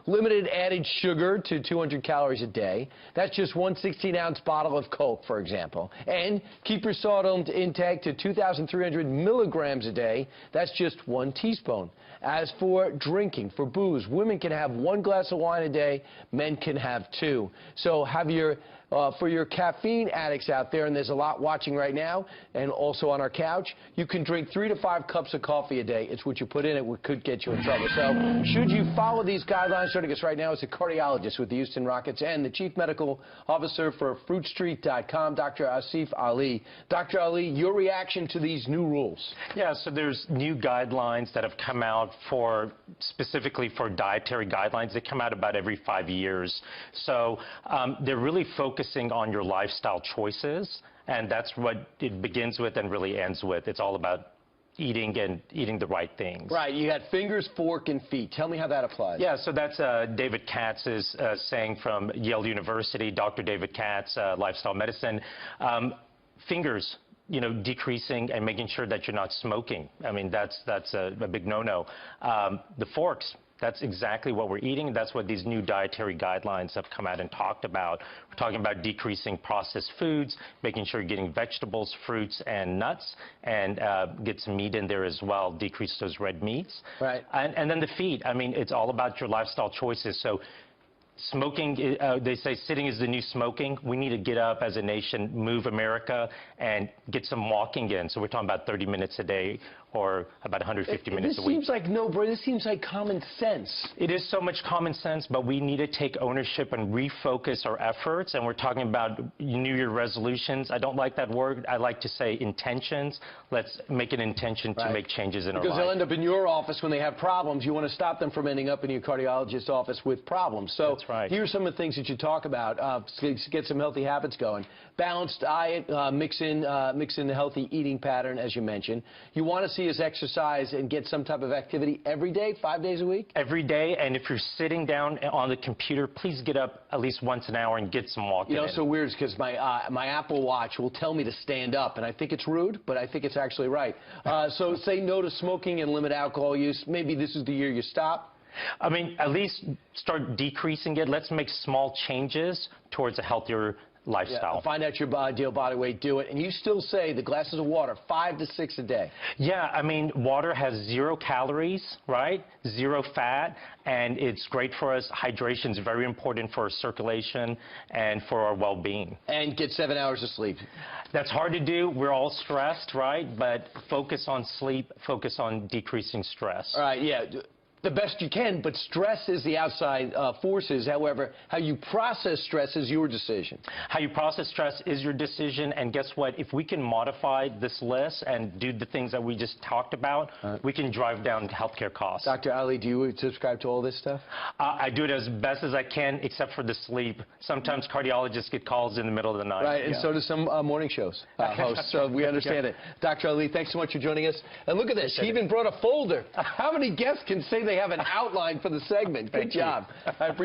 Limited added sugar to 200 calories a day. That's just one 16-ounce bottle of Coke, for example. And keep your sodium intake to 2,300 milligrams a day. That's just one teaspoon. As for drinking, for booze, women can have one glass of wine a day. Men can have two. So have your for your caffeine addicts out there, and there's a lot watching right now, and also on our couch, you can drink 3 to 5 cups of coffee a day. It's what you put in it, what could get you in trouble. So should you follow these guidelines? Joining us right now is a cardiologist with the Houston Rockets and the Chief Medical Officer for FruitStreet.com, Dr. Asif Ali. Dr. Ali, your reaction to these new rules? Yeah, so there's new guidelines that have come out specifically for dietary guidelines. They come out about every 5 years. So they're really focusing on your lifestyle choices, and that's what it begins with and really ends with. It's all about eating and eating the right things. Right. You got fingers, fork, and feet. Tell me how that applies. Yeah, so that's David Katz's saying from Yale University, Dr. David Katz, lifestyle medicine. Fingers, you know, decreasing and making sure that you're not smoking. I mean, that's a big no-no. The forks. That's exactly what we're eating. That's what these new dietary guidelines have come out and talked about. We're talking about decreasing processed foods, making sure you're getting vegetables, fruits, and nuts, and get some meat in there as well, decrease those red meats. Right. And then the feet. I mean, it's all about your lifestyle choices. So smoking, they say sitting is the new smoking. We need to get up as a nation, move America, and get some walking in. So we're talking about 30 minutes a day or about 150 minutes a week. This seems like this seems like common sense. It is so much common sense, but we need to take ownership and refocus our efforts. And we're talking about New Year resolutions. I don't like that word. I like to say intentions. Let's make an intention to make changes in our lives. Because they'll end up in your office when they have problems. You want to stop them from ending up in your cardiologist's office with problems. So that's right. Here's some of the things that you talk about to get some healthy habits going. Balanced diet, mix in the healthy eating pattern, as you mentioned. You want to see us exercise and get some type of activity every day, 5 days a week? Every day, and if you're sitting down on the computer, please get up at least once an hour and get some walking. You know, it's so weird because my Apple Watch will tell me to stand up, and I think it's rude, but I think it's actually right. So say no to smoking and limit alcohol use. Maybe this is the year you stop. I mean, at least start decreasing it. Let's make small changes towards a healthier lifestyle. Yeah, find out your ideal body weight, do it. And you still say the glasses of water, 5 to 6 a day. Yeah, I mean, water has 0 calories, right? 0 fat, and it's great for us. Hydration is very important for our circulation and for our well-being. And get 7 hours of sleep. That's hard to do. We're all stressed, right? But focus on sleep, focus on decreasing stress. All right, yeah. The best you can, but stress is the outside forces. However, how you process stress is your decision. How you process stress is your decision, and guess what? If we can modify this list and do the things that we just talked about, we can drive down healthcare costs. Dr. Ali, do you subscribe to all this stuff? I do it as best as I can, except for the sleep. Sometimes cardiologists get calls in the middle of the night. Right, and so do some morning shows hosts, so we understand it. Dr. Ali, thanks so much for joining us. And look at this, he even brought a folder. How many guests can say they have an outline for the segment? Good job. I appreciate it.